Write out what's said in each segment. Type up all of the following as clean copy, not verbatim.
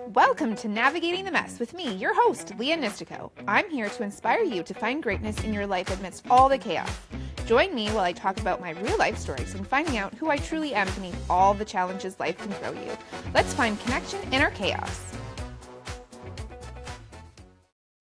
Welcome to Navigating the Mess with me, your host, Lia and Phill. I'm here to inspire you to find greatness in your life amidst all the chaos. Join me while I talk about my real life stories and finding out who I truly am beneath all the challenges life can throw you. Let's find connection in our chaos.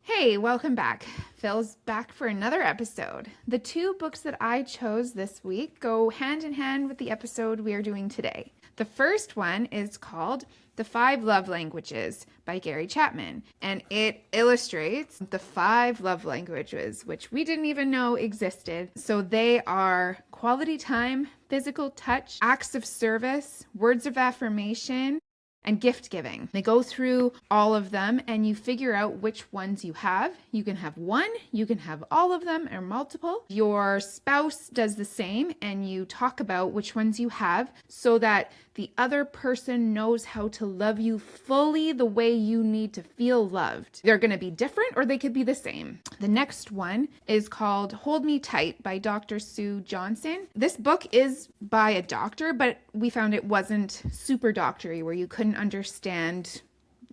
Hey, welcome back. Phil's back for another episode. The two books that I chose this week go hand in hand with the episode we are doing today. The first one is called The 5 Love Languages by Gary Chapman, and it illustrates the 5 love languages, which we didn't even know existed. So they are quality time, physical touch, acts of service, words of affirmation, and gift giving. They go through all of them and you figure out which ones you have. You can have one, you can have all of them or multiple. Your spouse does the same and you talk about which ones you have so that the other person knows how to love you fully the way you need to feel loved. They're going to be different or they could be the same. The next one is called Hold Me Tight by Dr. Sue Johnson. This book is by a doctor, but we found it wasn't super doctory where you couldn't understand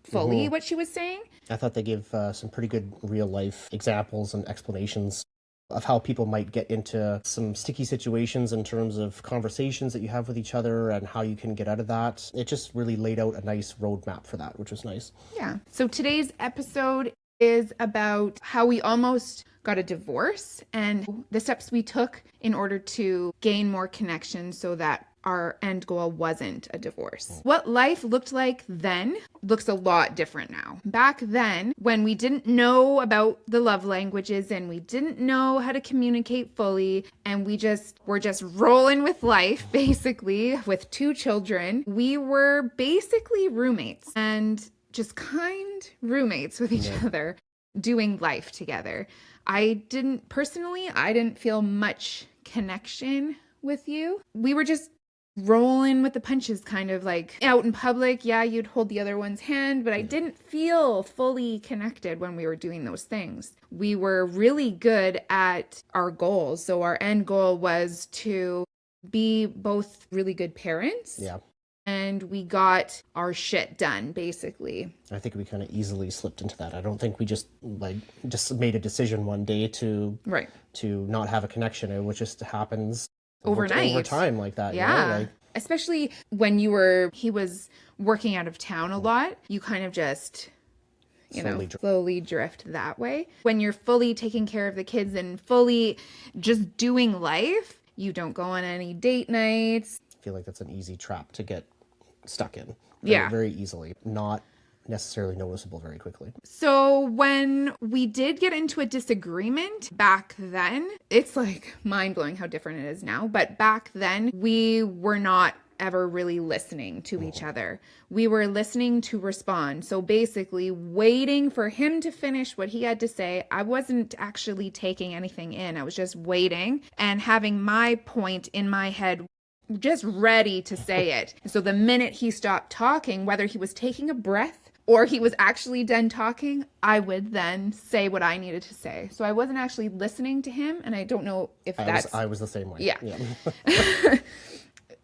fully what she was saying. I thought they gave some pretty good real life examples and explanations of how people might get into some sticky situations in terms of conversations that you have with each other and how you can get out of that. It just really laid out a nice roadmap for that, which was nice. Yeah. So today's episode is about how we almost got a divorce and the steps we took in order to gain more connection so that our end goal wasn't a divorce. What life looked like then looks a lot different now. Back then, when we didn't know about the love languages and we didn't know how to communicate fully and we were just rolling with life, basically, with 2 children, we were basically roommates and just kind roommates with each other doing life together. I didn't feel much connection with you. We were just rolling with the punches, kind of like out in public. Yeah, you'd hold the other one's hand, but I didn't feel fully connected when we were doing those things. We were really good at our goals. So our end goal was to be both really good parents. Yeah. And we got our shit done, basically. I think we kind of easily slipped into that. I don't think we just made a decision one day to not have a connection. It just happens overnight, over time like that. Yeah. You know? Especially when he was working out of town a lot, you kind of just slowly drift that way. When you're fully taking care of the kids and fully just doing life, you don't go on any date nights. I feel like that's an easy trap to get stuck in very easily, not necessarily noticeable very quickly. So when we did get into a disagreement back then, it's like mind-blowing how different it is now, but back then we were not ever really listening to each other. We were listening to respond. So basically waiting for him to finish what he had to say. I wasn't actually taking anything in. I was just waiting and having my point in my head just ready to say it. So the minute he stopped talking, whether he was taking a breath or he was actually done talking, I would then say what I needed to say. So I wasn't actually listening to him, and I don't know if I was the same way. Yeah.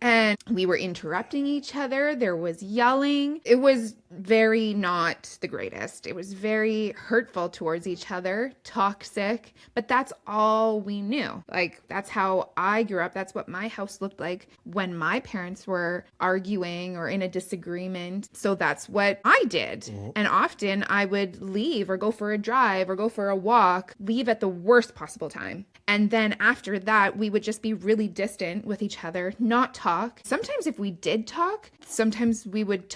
And we were interrupting each other. There was yelling. It was very not the greatest. It was very hurtful towards each other, toxic, but that's all we knew. Like, that's how I grew up. That's what my house looked like when my parents were arguing or in a disagreement. So that's what I did. Mm-hmm. And often I would leave or go for a drive or go for a walk, leave at the worst possible time. And then after that, we would just be really distant with each other, not talk. Sometimes if we did talk, sometimes we would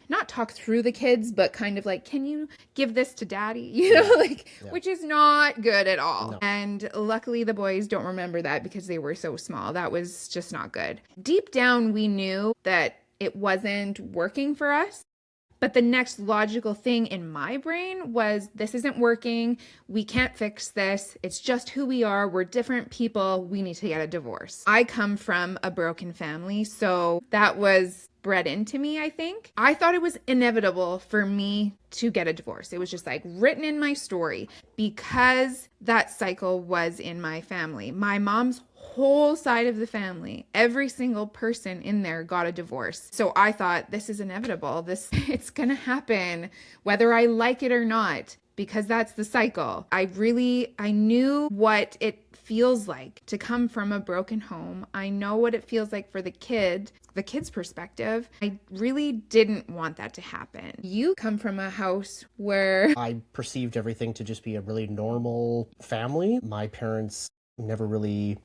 not talk through the kids, but kind of like, can you give this to daddy? Which is not good at all. No. And luckily the boys don't remember that because they were so small. That was just not good. Deep down, we knew that it wasn't working for us. But the next logical thing in my brain was, this isn't working. We can't fix this. It's just who we are. We're different people. We need to get a divorce. I come from a broken family, so that was bred into me, I think. I thought it was inevitable for me to get a divorce. It was just like written in my story because that cycle was in my family. My mom's whole side of the family, every single person in there got a divorce. So I thought, this is inevitable. This it's going to happen whether I like it or not, because that's the cycle. I knew what it feels like to come from a broken home. I know what it feels like for the kid's perspective. I really didn't want that to happen. You come from a house where I perceived everything to just be a really normal family. My parents never really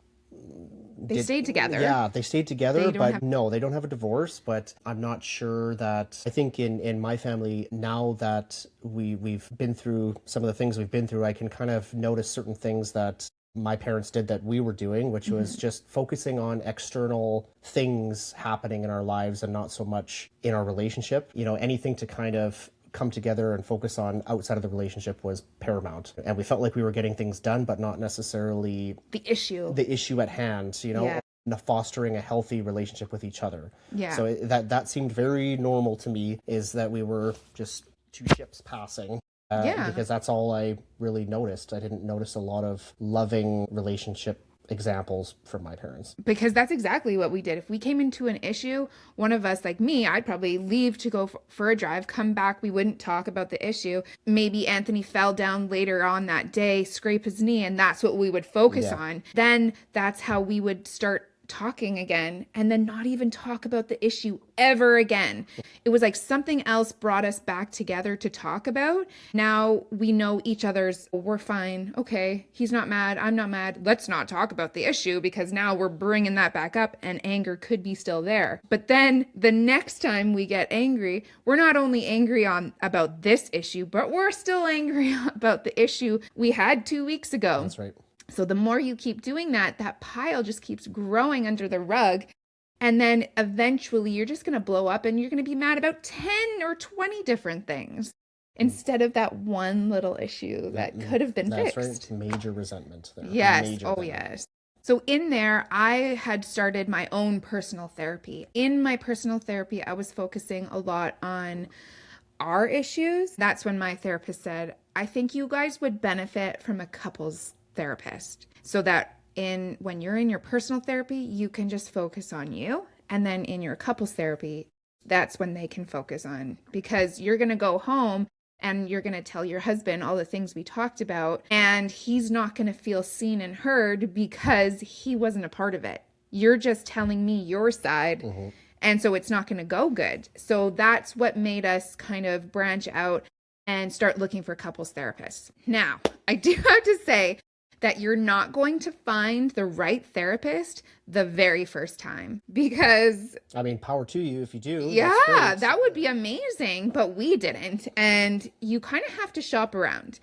they stayed together. Yeah, they stayed together, They don't but have no, they don't have a divorce. But I'm not sure that, I think in my family, now that we've been through some of the things we've been through, I can kind of notice certain things that my parents did that we were doing, which was just focusing on external things happening in our lives and not so much in our relationship. You know, anything to kind of come together and focus on outside of the relationship was paramount. And we felt like we were getting things done, but not necessarily the issue. the issue at hand, you know, Yeah. fostering a healthy relationship with each other. Yeah. So that seemed very normal to me, is that we were just two ships passing. Yeah. Because that's all I really noticed. I didn't notice a lot of loving relationship examples from my parents. Because that's exactly what we did. If we came into an issue, one of us, like me, I'd probably leave to go for a drive, come back, we wouldn't talk about the issue. Maybe Anthony fell down later on that day, scrape his knee, and that's what we would focus on. Then that's how we would start talking again, and then not even talk about the issue ever again. It was like something else brought us back together to talk about. Now we know each other's, we're fine. Okay, he's not mad, I'm not mad. Let's not talk about the issue, because now we're bringing that back up and anger could be still there. But then the next time we get angry, we're not only angry about this issue, but we're still angry about the issue we had 2 weeks ago. That's right. So the more you keep doing that, that pile just keeps growing under the rug. And then eventually you're just going to blow up and you're going to be mad about 10 or 20 different things instead of that one little issue that could have been fixed. That's right. Major resentment there. Yes. Major Oh, resentment. yes. So in there, I had started my own personal therapy. In my personal therapy, I was focusing a lot on our issues. That's when my therapist said, I think you guys would benefit from a couples therapist, so that when you're in your personal therapy, you can just focus on you, and then in your couples therapy, that's when they can focus on, because you're going to go home and you're going to tell your husband all the things we talked about, and he's not going to feel seen and heard because he wasn't a part of it. You're just telling me your side. And so it's not going to go good. So that's what made us kind of branch out and start looking for couples therapists. Now, I do have to say that you're not going to find the right therapist the very first time, because I mean, power to you if you do. yeah, that would be amazing, but we didn't. And you kind of have to shop around.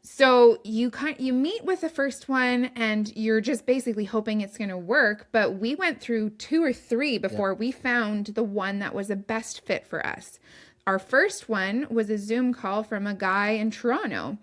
So you meet with the first one and you're just basically hoping it's going to work. But we went through 2 or 3 before we found the one that was the best fit for us. Our first one was a Zoom call from a guy in Toronto,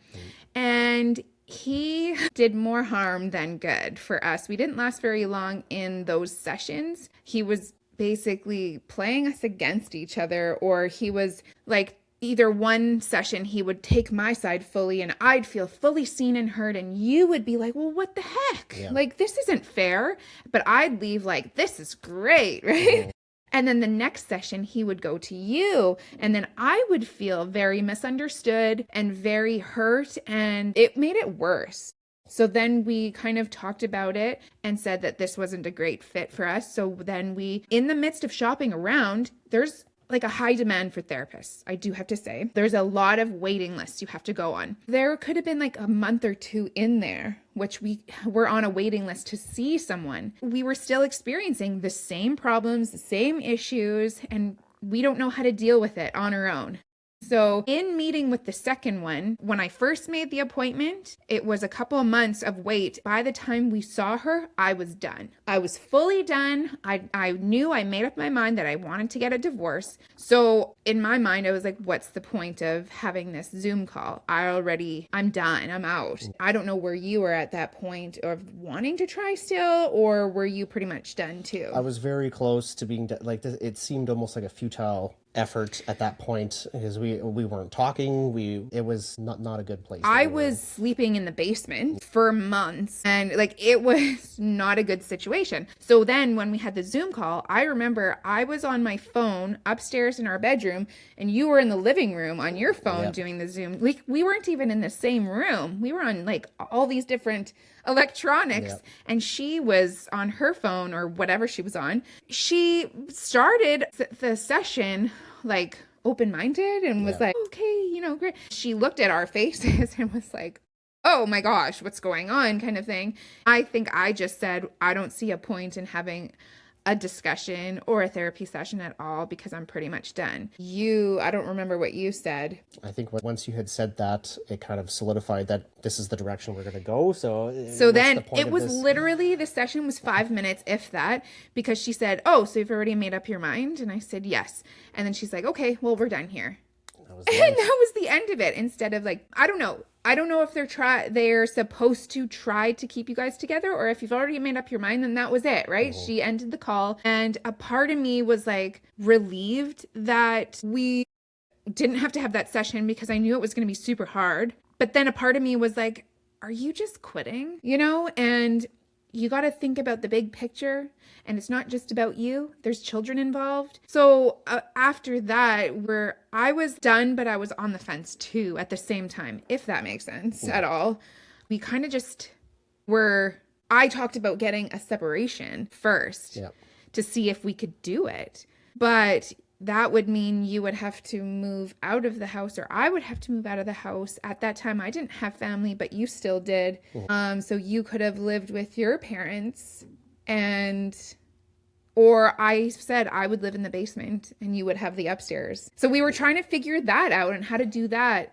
and he did more harm than good for us. We didn't last very long in those sessions. He was basically playing us against each other, or he was like, either one session he would take my side fully and I'd feel fully seen and heard, and you would be like, well, what the heck? Like, this isn't fair. But I'd leave like, this is great, right? And then the next session he would go to you, and then I would feel very misunderstood and very hurt, and it made it worse. So then we kind of talked about it and said that this wasn't a great fit for us. So then in the midst of shopping around, there's like a high demand for therapists. I do have to say, there's a lot of waiting lists you have to go on. There could have been like a month or 2 in there, which we were on a waiting list to see someone. We were still experiencing the same problems, the same issues, and we don't know how to deal with it on our own. So in meeting with the second one, when I first made the appointment, it was a couple of months of wait. By the time we saw her, I was done. I was fully done. I knew, I made up my mind that I wanted to get a divorce. So in my mind, I was like, what's the point of having this Zoom call? I'm done. I'm out. I don't know where you were at that point of wanting to try still, or were you pretty much done too? I was very close to being like, it seemed almost like a futile effort at that point because we weren't talking. It was not a good place that I we were was in. sleeping in the basement for months and like it was not a good situation. So then when we had the Zoom call, I remember I was on my phone upstairs in our bedroom and you were in the living room on your phone Yep. doing the Zoom. Like we weren't even in the same room. We were on like all these different electronics Yep. and she was on her phone or whatever she was on. She started the session like open-minded and was Yep. like, okay, great. She looked at our faces and was like, oh my gosh, what's going on, kind of thing. I think I just said, I don't see a point in having a discussion or a therapy session at all because I'm pretty much done. I don't remember what you said. I think once you had said that, it kind of solidified that this is the direction we're going to go. So So what's the then point it of was this? literally, the session was 5 minutes, if that, because she said, oh, so you've already made up your mind? And I said, yes. And then she's like, okay, well, we're done here. That was And the end. that was the end of it. Instead of like, I don't know. I don't know if they're supposed to try to keep you guys together or if you've already made up your mind, then that was it, right? Mm-hmm. She ended the call and a part of me was like relieved that we didn't have to have that session because I knew it was going to be super hard. But then a part of me was like, are you just quitting? And you got to think about the big picture and it's not just about you. There's children involved. So after that, where I was done, but I was on the fence too at the same time, if that makes sense Yeah. at all. We kind of just were, I talked about getting a separation first Yep. to see if we could do it. But that would mean you would have to move out of the house or I would have to move out of the house. At that time, I didn't have family, but you still did. So you could have lived with your parents or I said I would live in the basement and you would have the upstairs. So we were trying to figure that out and how to do that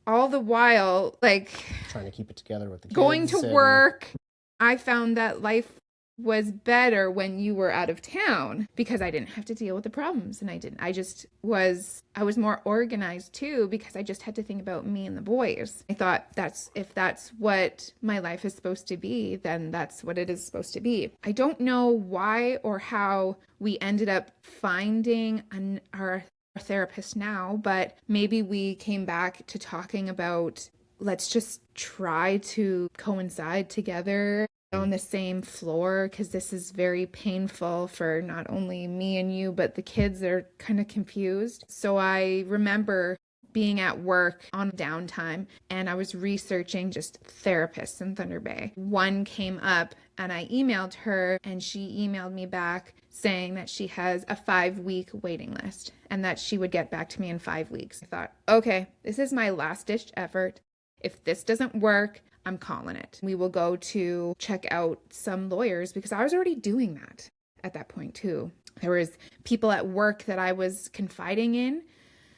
all the while, like Trying to keep it together with the going kids to and work. I found that life was better when you were out of town because I didn't have to deal with the problems and I was more organized too because I just had to think about me and the boys. I thought if that's what my life is supposed to be, then that's what it is supposed to be. I don't know why or how we ended up finding our therapist now, but maybe we came back to talking about let's just try to coincide together on the same floor because this is very painful for not only me and you, but the kids are kind of confused. So I remember being at work on downtime and I was researching just therapists in Thunder Bay. One came up and I emailed her and she emailed me back saying that she has a 5-week waiting list and that she would get back to me in 5 weeks. I thought, okay, this is my last ditch effort. If this doesn't work, I'm calling it. We will go to check out some lawyers because I was already doing that at that point too. There was people at work that I was confiding in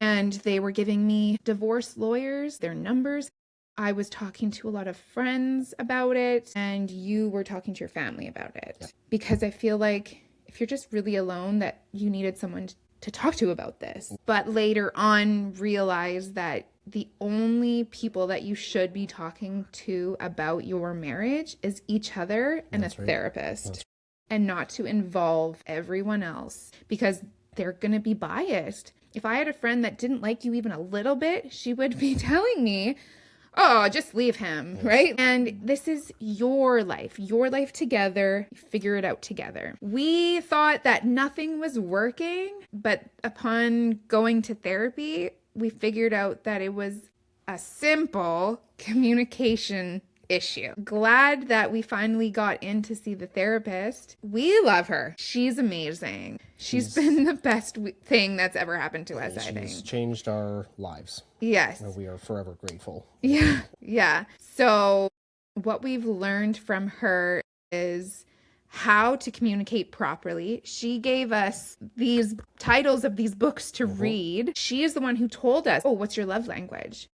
and they were giving me divorce lawyers, their numbers. I was talking to a lot of friends about it and you were talking to your family about it. Yep. Because I feel like if you're just really alone that you needed someone to talk to about this. But later on realized that the only people that you should be talking to about your marriage is each other and That's a right. therapist and not to involve everyone else because they're going to be biased. If I had a friend that didn't like you even a little bit, she would be telling me, oh, just leave him, right? And this is your life together. Figure it out together. We thought that nothing was working, but upon going to therapy, we figured out that it was a simple communication issue. Glad that we finally got in to see the therapist. We love her. She's amazing. She's been the best thing that's ever happened to us, I she's think. changed our lives. Yes. And we are forever grateful. Yeah. Yeah. So what we've learned from her is how to communicate properly. She gave us these titles of these books to read. She is the one who told us, oh, what's your love language?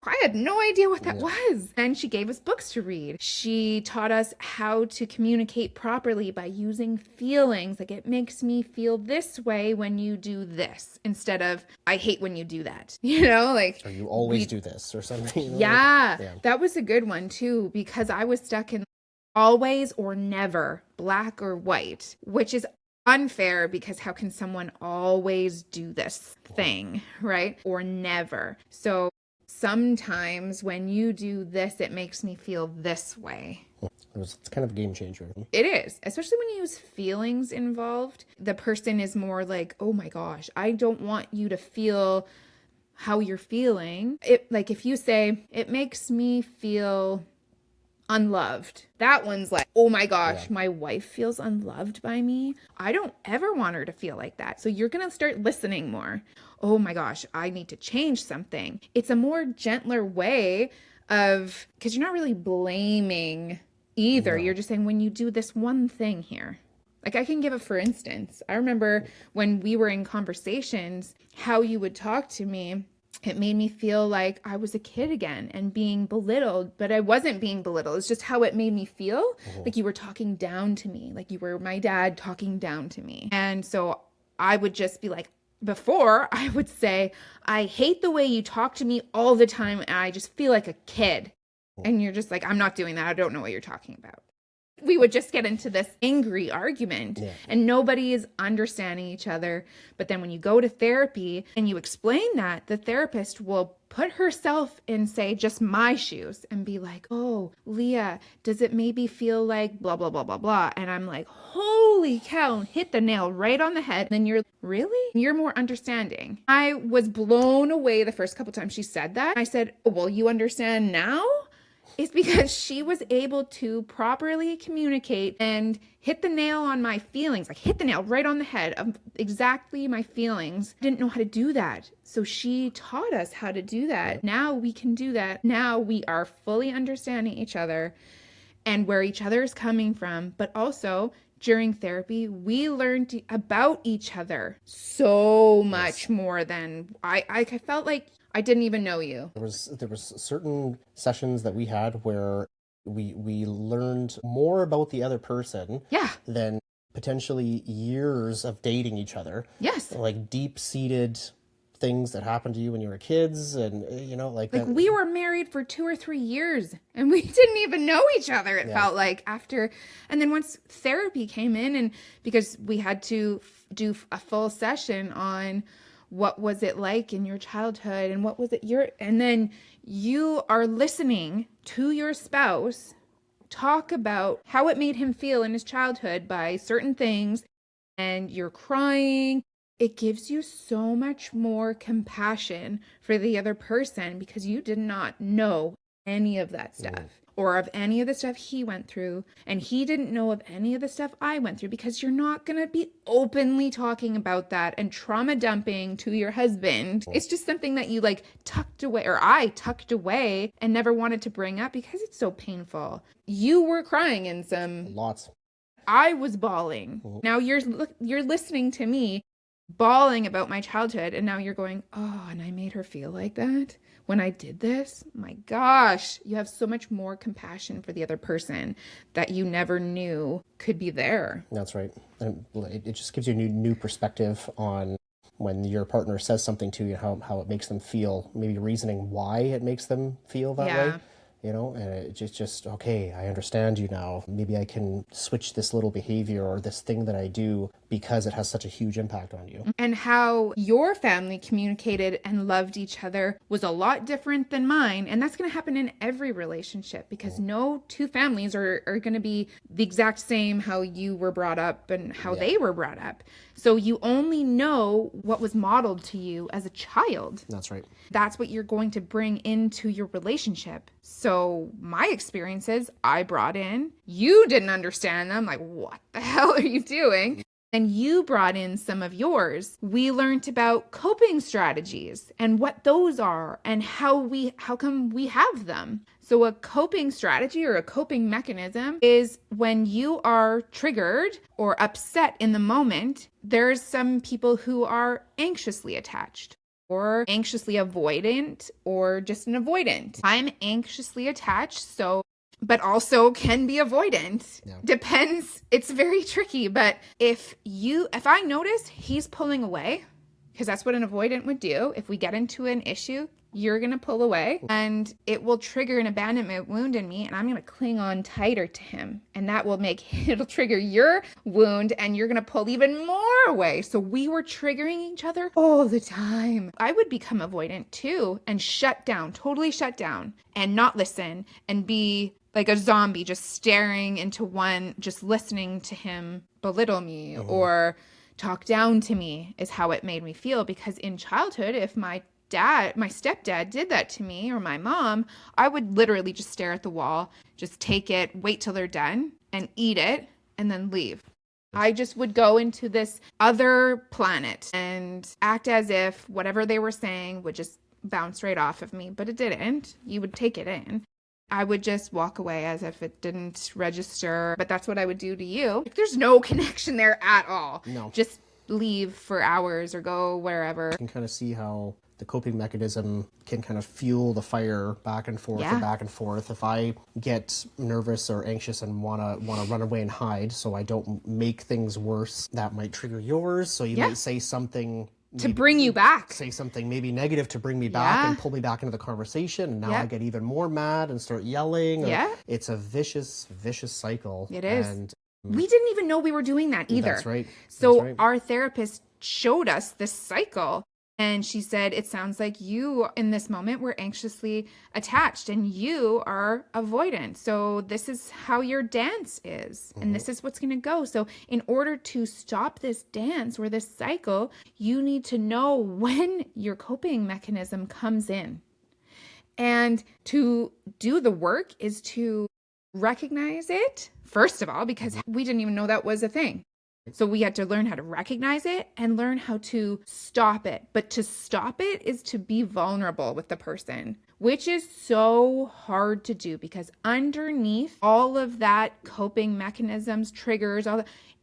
I had no idea what that was. And she gave us books to read. She taught us how to communicate properly by using feelings. Like, it makes me feel this way when you do this, instead of, I hate when you do that. Like, or you always do this or something. Yeah, that was a good one too, because I was stuck in always or never, black or white, which is unfair because how can someone always do this thing, right? Or never. So sometimes when you do this, it makes me feel this way. It's kind of a game changer. It is, especially when you use feelings involved. The person is more like, oh my gosh, I don't want you to feel how you're feeling. It, like if you say, it makes me feel unloved. That one's like, oh my gosh, my wife feels unloved by me. I don't ever want her to feel like that. So you're going to start listening more. Oh my gosh, I need to change something. It's a more gentler way of, because you're not really blaming either. No. You're just saying, when you do this one thing here. Like I can give a for instance. I remember when we were in conversations, how you would talk to me. It made me feel like I was a kid again and being belittled, but I wasn't being belittled. It's just how it made me feel. Like you were talking down to me, like you were my dad talking down to me. And so I would just be like, before I would say, I hate the way you talk to me all the time. And I just feel like a kid. And you're just like, I'm not doing that. I don't know what you're talking about. We would just get into this angry argument and nobody is understanding each other. But then when you go to therapy and you explain that, the therapist will put herself in, say, just my shoes and be like, oh, Leah, does it maybe feel like blah, blah, blah, blah, blah? And I'm like, holy cow, hit the nail right on the head. And then you're really? You're more understanding. I was blown away the first couple times she said that. I said, oh, well, you understand now? Is because she was able to properly communicate and hit the nail on my feelings, like hit the nail right on the head of exactly my feelings. I didn't know how to do that. So she taught us how to do that. Now we can do that. Now we are fully understanding each other and where each other is coming from. But also during therapy, we learned about each other so much more than I felt like I didn't even know you. There was certain sessions that we had where we learned more about the other person than potentially years of dating each other. Yes. Like deep-seated things that happened to you when you were kids, and like that. We were married for 2 or 3 years and we didn't even know each other. It felt like after, and then once therapy came in, and because we had to do a full session on what was it like in your childhood and what was it and then you are listening to your spouse talk about how it made him feel in his childhood by certain things, and you're crying. It gives you so much more compassion for the other person because you did not know any of that stuff or of any of the stuff he went through, and he didn't know of any of the stuff I went through, because you're not going to be openly talking about that and trauma dumping to your husband. It's just something that you like tucked away, or I tucked away and never wanted to bring up because it's so painful. You were crying in some... Lots. I was bawling. Now you're listening to me bawling about my childhood, and now you're going, oh, and I made her feel like that when I did this. My gosh, you have so much more compassion for the other person that you never knew could be there. That's right. And it just gives you a new perspective on when your partner says something to you, how it makes them feel, maybe reasoning why it makes them feel that way. And it's just, okay, I understand you now. Maybe I can switch this little behavior or this thing that I do because it has such a huge impact on you. And how your family communicated and loved each other was a lot different than mine. And that's going to happen in every relationship, because no two families are going to be the exact same, how you were brought up and how they were brought up. So you only know what was modeled to you as a child. That's right. That's what you're going to bring into your relationship. So my experiences I brought in, you didn't understand them. Like, what the hell are you doing? And you brought in some of yours. We learned about coping strategies and what those are and how come we have them. So a coping strategy or a coping mechanism is when you are triggered or upset in the moment. There's some people who are anxiously attached, or anxiously avoidant, or just an avoidant. I'm anxiously attached, but also can be avoidant. Depends. It's very tricky. But if I notice he's pulling away because that's what an avoidant would do. If we get into an issue, you're going to pull away and it will trigger an abandonment wound in me, and I'm going to cling on tighter to him. And that will it'll trigger your wound, and you're going to pull even more away. So we were triggering each other all the time. I would become avoidant too and shut down, totally shut down, and not listen and be like a zombie, just staring into one, just listening to him belittle me or talk down to me, is how it made me feel. Because in childhood, if my stepdad did that to me, or my mom, I would literally just stare at the wall, just take it, wait till they're done and eat it, and then leave. I just would go into this other planet and act as if whatever they were saying would just bounce right off of me, but it didn't. You would take it in. I would just walk away as if it didn't register, but that's what I would do to you. There's no connection there at all. No. Just leave for hours or go wherever. You can kind of see how the coping mechanism can kind of fuel the fire back and forth and back and forth. If I get nervous or anxious and wanna run away and hide so I don't make things worse, that might trigger yours. So you might say something to bring you back. Say something maybe negative to bring me back and pull me back into the conversation. And now I get even more mad and start yelling. It's a vicious cycle. It is. And we didn't even know we were doing that either. That's right. So our therapist showed us this cycle. And she said, it sounds like you in this moment were anxiously attached and you are avoidant. So this is how your dance is. And this is what's going to go. So in order to stop this dance or this cycle, you need to know when your coping mechanism comes in. And to do the work is to recognize it, first of all, because we didn't even know that was a thing. So we had to learn how to recognize it and learn how to stop it. But to stop it is to be vulnerable with the person, which is so hard to do because underneath all of that coping mechanisms, triggers,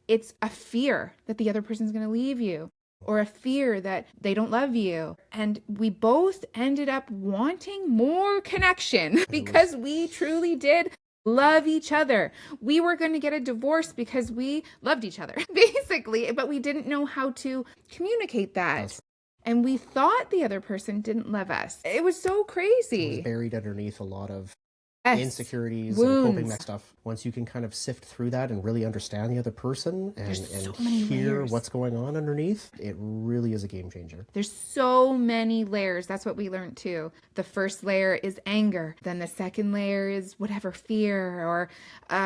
it's a fear that the other person's going to leave you or a fear that they don't love you. And we both ended up wanting more connection because we truly did love each other. We were going to get a divorce because we loved each other, basically, but we didn't know how to communicate that. And we thought the other person didn't love us. It was so crazy. It was buried underneath a lot of insecurities wounds. And coping stuff. Once you can kind of sift through that and really understand the other person and hear layers. What's going on underneath, it really is a game changer. There's so many layers. That's what we learned too. The first layer is anger. Then the second layer is whatever, fear or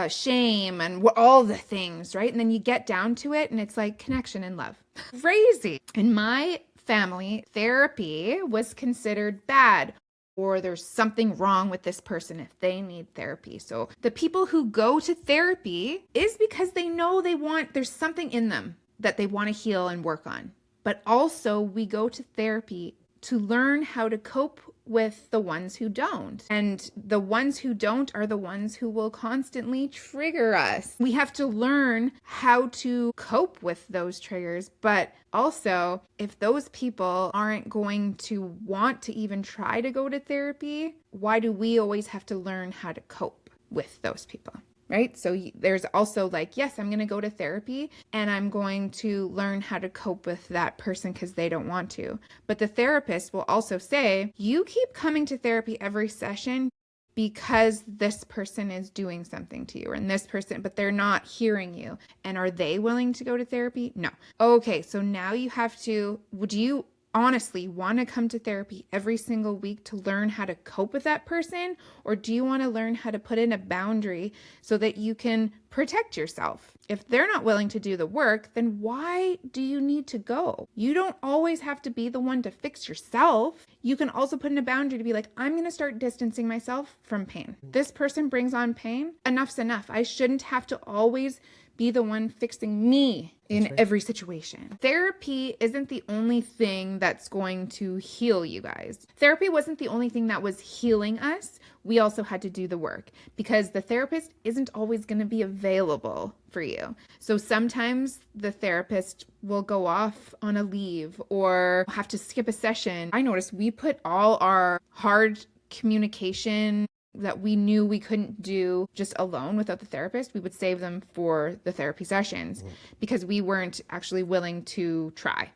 shame and all the things, right? And then you get down to it and it's like connection and love. Crazy. In my family, therapy was considered bad, or there's something wrong with this person if they need therapy. So the people who go to therapy is because they know there's something in them that they want to heal and work on. But also we go to therapy to learn how to cope with the ones who don't. And the ones who don't are the ones who will constantly trigger us. We have to learn how to cope with those triggers. But also, if those people aren't going to want to even try to go to therapy, why do we always have to learn how to cope with those people? Right? So there's also like, yes, I'm going to go to therapy and I'm going to learn how to cope with that person because they don't want to. But the therapist will also say, you keep coming to therapy every session because this person is doing something to you and this person, but they're not hearing you. And are they willing to go to therapy? No. Okay. So now you have to, would you honestly want to come to therapy every single week to learn how to cope with that person? Or do you want to learn how to put in a boundary so that you can protect yourself? If they're not willing to do the work, then why do you need to go? You don't always have to be the one to fix yourself. You can also put in a boundary to be like, I'm going to start distancing myself from pain. This person brings on pain. Enough's enough. I shouldn't have to always be the one fixing me in every situation. Therapy isn't the only thing that's going to heal you guys. Therapy wasn't the only thing that was healing us. We also had to do the work because the therapist isn't always going to be available for you. So sometimes the therapist will go off on a leave or have to skip a session. I noticed we put all our hard communication that we knew we couldn't do just alone without the therapist, we would save them for the therapy sessions because we weren't actually willing to try.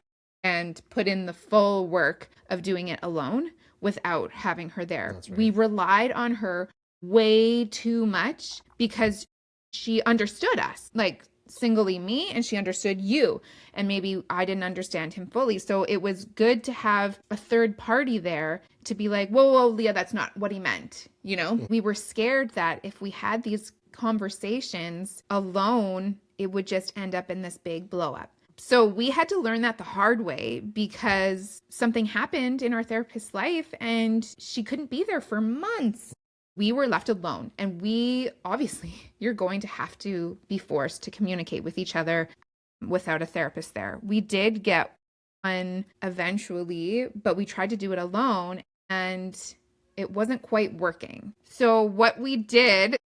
and put in the full work of doing it alone without having her there. That's We right. relied on her way too much because she understood us, like singly me, and she understood you. And maybe I didn't understand him fully. So it was good to have a third party there to be like, whoa, whoa, Leah, that's not what he meant. You know, we were scared that if we had these conversations alone, it would just end up in this big blow up. So we had to learn that the hard way because something happened in our therapist's life and she couldn't be there for months. We were left alone, and we obviously, you're going to have to be forced to communicate with each other without a therapist there. We did get one eventually, but we tried to do it alone and it wasn't quite working. So what we did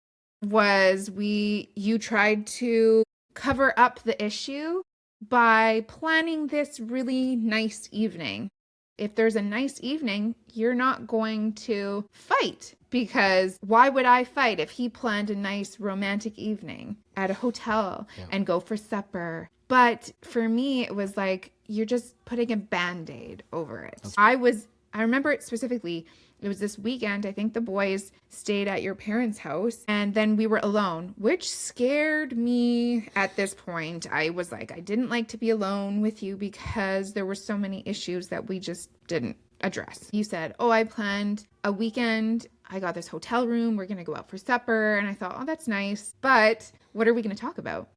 was you tried to cover up the issue by planning this really nice evening. If there's a nice evening, you're not going to fight because why would I fight if he planned a nice romantic evening at a hotel and go for supper? But for me, it was like you're just putting a band-aid over it. I remember it specifically. It was this weekend. I think the boys stayed at your parents' house and then we were alone, which scared me at this point. I was like, I didn't like to be alone with you because there were so many issues that we just didn't address. You said, oh, I planned a weekend. I got this hotel room. We're going to go out for supper. And I thought, oh, that's nice. But what are we going to talk about?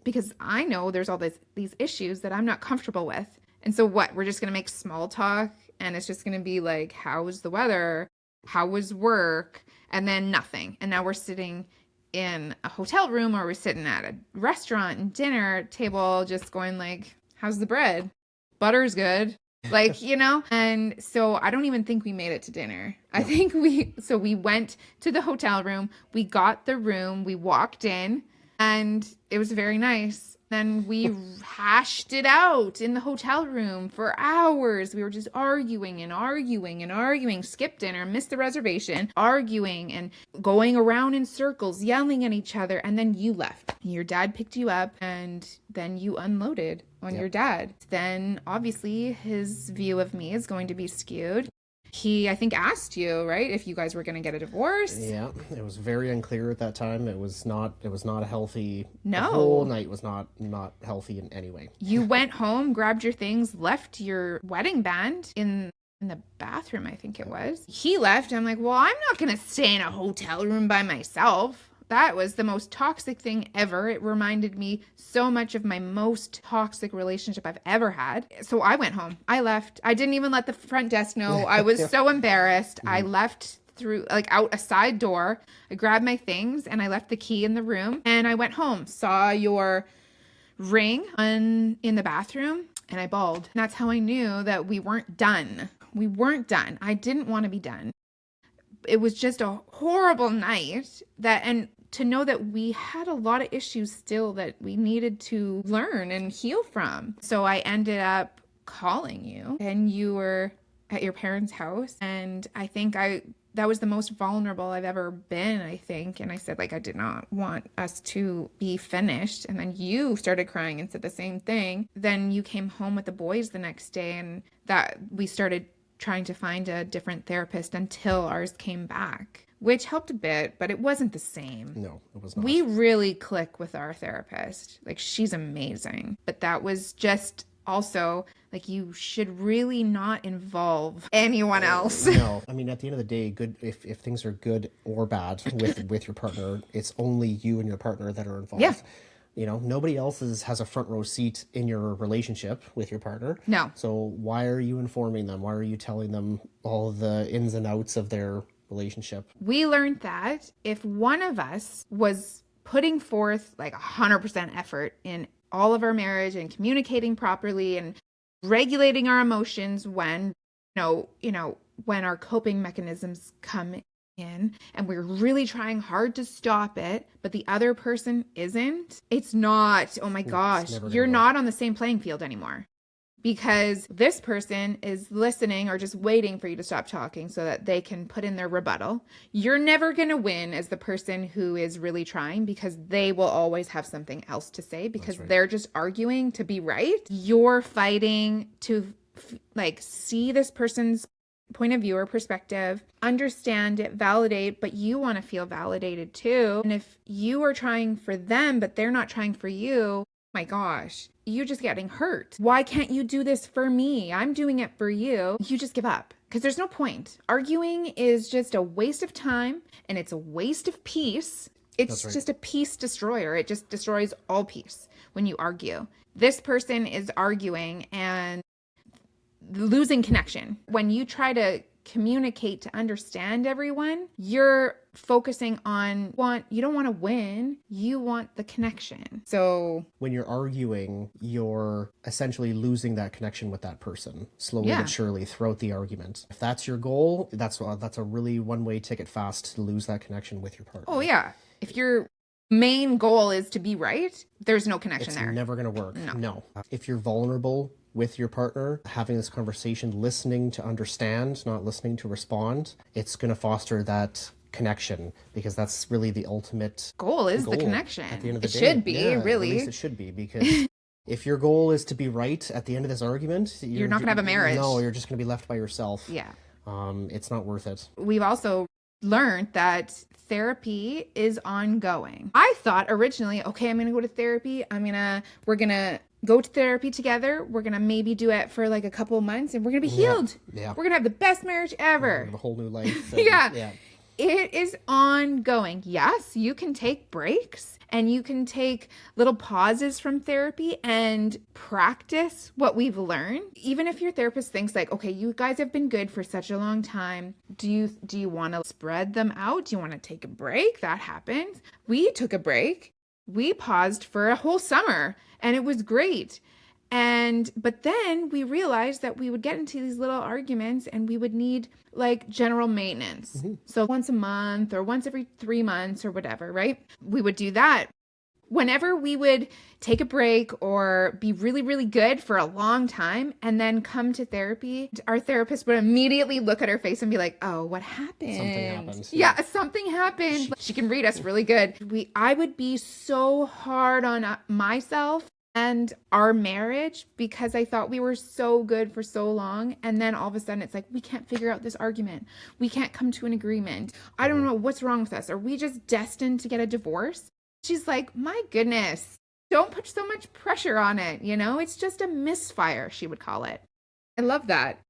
Because I know there's all these issues that I'm not comfortable with. And so what? We're just going to make small talk and it's just going to be like, how was the weather? How was work? And then nothing. And now we're sitting in a hotel room or we're sitting at a restaurant and dinner table just going like, how's the bread? Butter's good. Like, you know? And so I don't even think we made it to dinner. I think we went to the hotel room. We got the room. We walked in and it was very nice. Then we hashed it out in the hotel room for hours. We were just arguing and arguing and arguing, skipped dinner, missed the reservation, arguing and going around in circles, yelling at each other. And then you left. Your dad picked you up and then you unloaded on your dad. Then obviously his view of me is going to be skewed. He, I think, asked you, right, if you guys were going to get a divorce. Yeah, it was very unclear at that time. It was not a healthy. No. The whole night was not healthy in any way. You went home, grabbed your things, left your wedding band in the bathroom, I think it was. He left. I'm like, well, I'm not going to stay in a hotel room by myself. That was the most toxic thing ever. It reminded me so much of my most toxic relationship I've ever had. So I went home. I left. I didn't even let the front desk know. I was so embarrassed. I left through like out a side door. I grabbed my things and I left the key in the room and I went home. Saw your ring in the bathroom and I bawled. And that's how I knew that we weren't done. We weren't done. I didn't want to be done. It was just a horrible night and to know that we had a lot of issues still that we needed to learn and heal from. So I ended up calling you and you were at your parents' house. And I think that was the most vulnerable I've ever been, I think. And I said, like, I did not want us to be finished. And then you started crying and said the same thing. Then you came home with the boys the next day and that we started trying to find a different therapist until ours came back, which helped a bit, but it wasn't the same. No, it was not. We really click with our therapist. Like, she's amazing. But that was just also like, you should really not involve anyone else. No, I mean, at the end of the day, good if things are good or bad with your partner, it's only you and your partner that are involved. Yeah. You know, nobody else has a front row seat in your relationship with your partner. No. So why are you informing them? Why are you telling them all the ins and outs of their relationship? We learned that if one of us was putting forth like 100% effort in all of our marriage and communicating properly and regulating our emotions when, when our coping mechanisms come in and we're really trying hard to stop it, but the other person isn't, it's not, oh my gosh, you're not on the same playing field anymore. because this person is listening or just waiting for you to stop talking so that they can put in their rebuttal. You're never going to win as the person who is really trying, because they will always have something else to say, because they're just arguing to be right. You're fighting to like see this person's point of view or perspective, understand it, validate, but you want to feel validated too. And if you are trying for them, but they're not trying for you, my gosh, you're just getting hurt. Why can't you do this for me? I'm doing it for you. You just give up, because there's no point. Arguing is just a waste of time, and it's a waste of peace. It's just a peace destroyer. It just destroys all peace when you argue. This person is arguing and losing connection. When you try to communicate to understand everyone, you're focusing on you don't want to win, you want the connection. So when you're arguing, you're essentially losing that connection with that person slowly but surely throughout the argument. If that's your goal, that's a really one-way ticket fast to lose that connection with your partner. Oh yeah. If your main goal is to be right, there's no connection there. It's never going to work. No. If you're vulnerable with your partner, having this conversation, listening to understand, not listening to respond, it's going to foster that connection, because that's really the ultimate goal is the connection. At the end of the day. It should be, really. At least it should be, because if your goal is to be right at the end of this argument, you're not going to have a marriage. No, you're just going to be left by yourself. Yeah. It's not worth it. We've also learned that therapy is ongoing. I thought originally, okay, I'm going to go to therapy. We're going to go to therapy together. We're going to maybe do it for like a couple of months, and we're going to be healed. Yeah. We're going to have the best marriage ever. A whole new life. Yeah. It is ongoing. Yes, you can take breaks and you can take little pauses from therapy and practice what we've learned. Even if your therapist thinks like, okay, you guys have been good for such a long time. Do you want to spread them out? Do you want to take a break? That happens. We took a break. We paused for a whole summer, and it was great. But then we realized that we would get into these little arguments and we would need like general maintenance. Mm-hmm. So once a month or once every 3 months or whatever, right? We would do that. Whenever we would take a break or be really, really good for a long time and then come to therapy, our therapist would immediately look at our face and be like, oh, what happened? Something happened. Yeah, something happened. She can read us really good. I would be so hard on myself and our marriage because I thought we were so good for so long. And then all of a sudden it's like, we can't figure out this argument. We can't come to an agreement. I don't know what's wrong with us. Are we just destined to get a divorce? She's like, my goodness, don't put so much pressure on it. You know, it's just a misfire, she would call it. I love that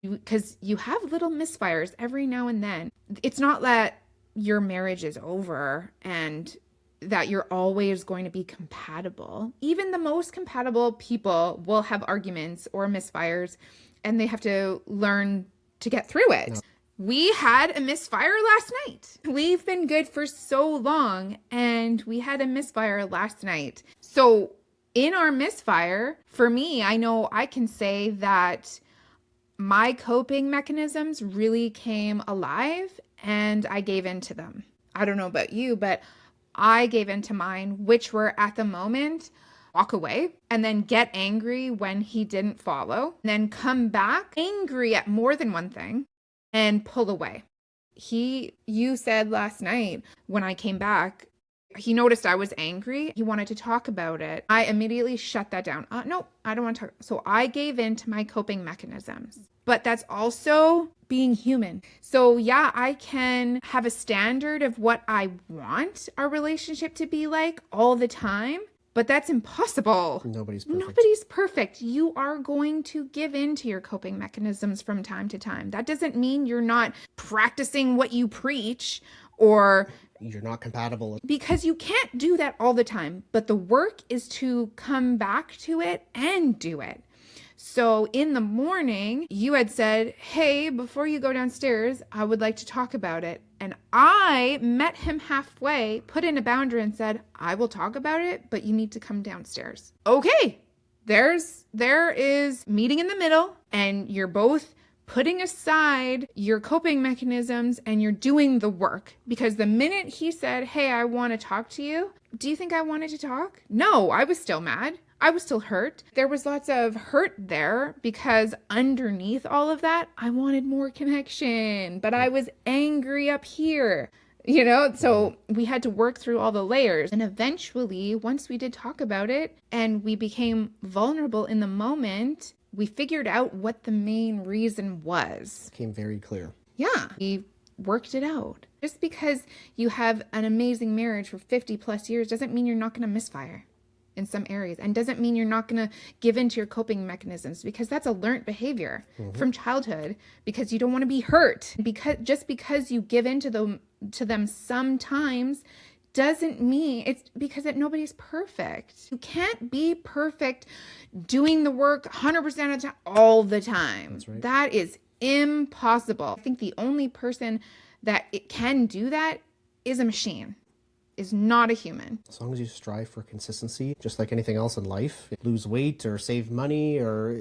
because you have little misfires every now and then. It's not that your marriage is over and that you're always going to be compatible. Even the most compatible people will have arguments or misfires, and they have to learn to get through it. No. We had a misfire last night. We've been good for so long, and we had a misfire last night. So in our misfire, for me, I know I can say that my coping mechanisms really came alive, and I gave in to them. I don't know about you, but I gave into mine, which were at the moment, walk away and then get angry when he didn't follow, and then come back angry at more than one thing and pull away. You said last night when I came back, he noticed I was angry. He wanted to talk about it. I immediately shut that down. No, I don't want to talk. So I gave in to my coping mechanisms. But that's also being human. So yeah, I can have a standard of what I want our relationship to be like all the time, but that's impossible. Nobody's perfect. Nobody's perfect. You are going to give in to your coping mechanisms from time to time. That doesn't mean you're not practicing what you preach or you're not compatible. Because you can't do that all the time. But the work is to come back to it and do it. So in the morning, you had said, hey, before you go downstairs, I would like to talk about it. And I met him halfway, put in a boundary and said, I will talk about it, but you need to come downstairs. Okay, there is meeting in the middle, and you're both putting aside your coping mechanisms and you're doing the work. Because the minute he said, hey, I want to talk to you, do you think I wanted to talk? No, I was still mad. I was still hurt. There was lots of hurt there because underneath all of that, I wanted more connection, but I was angry up here. So we had to work through all the layers. And eventually, once we did talk about it and we became vulnerable in the moment, we figured out what the main reason was. Became very clear. Yeah, we worked it out. Just because you have an amazing marriage for 50 plus years doesn't mean you're not going to misfire in some areas, and doesn't mean you're not going to give into your coping mechanisms, because that's a learned behavior from childhood, because you don't want to be hurt. Because you give into them sometimes doesn't mean it's because nobody's perfect. You can't be perfect doing the work 100% of the time all the time. That's right. That is impossible. I think the only person that it can do that is a machine, is not a human. As long as you strive for consistency, just like anything else in life, lose weight or save money or,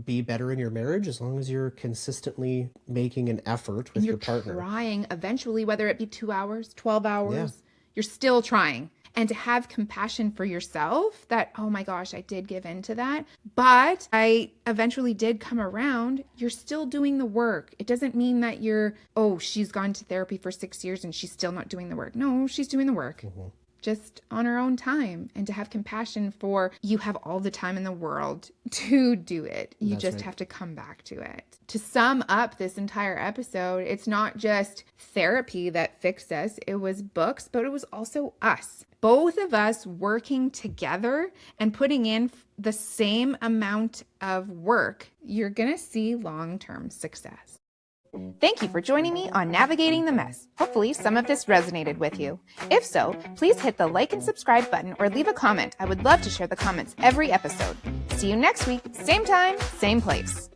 be better in your marriage, as long as you're consistently making an effort with your partner. You're trying eventually, whether it be 2 hours, 12 hours, you're still trying. And to have compassion for yourself that, oh my gosh, I did give in to that, but I eventually did come around. You're still doing the work. It doesn't mean that she's gone to therapy for 6 years and she's still not doing the work. No, she's doing the work. Just on her own time, and to have compassion for, you have all the time in the world to do it. You That's just right. have to come back to it. To sum up this entire episode, it's not just therapy that fixed us. It was books, but it was also us. Both of us working together and putting in the same amount of work. You're going to see long-term success. Thank you for joining me on Navigating the Mess. Hopefully some of this resonated with you. If so, please hit the like and subscribe button or leave a comment. I would love to share the comments every episode. See you next week, same time, same place.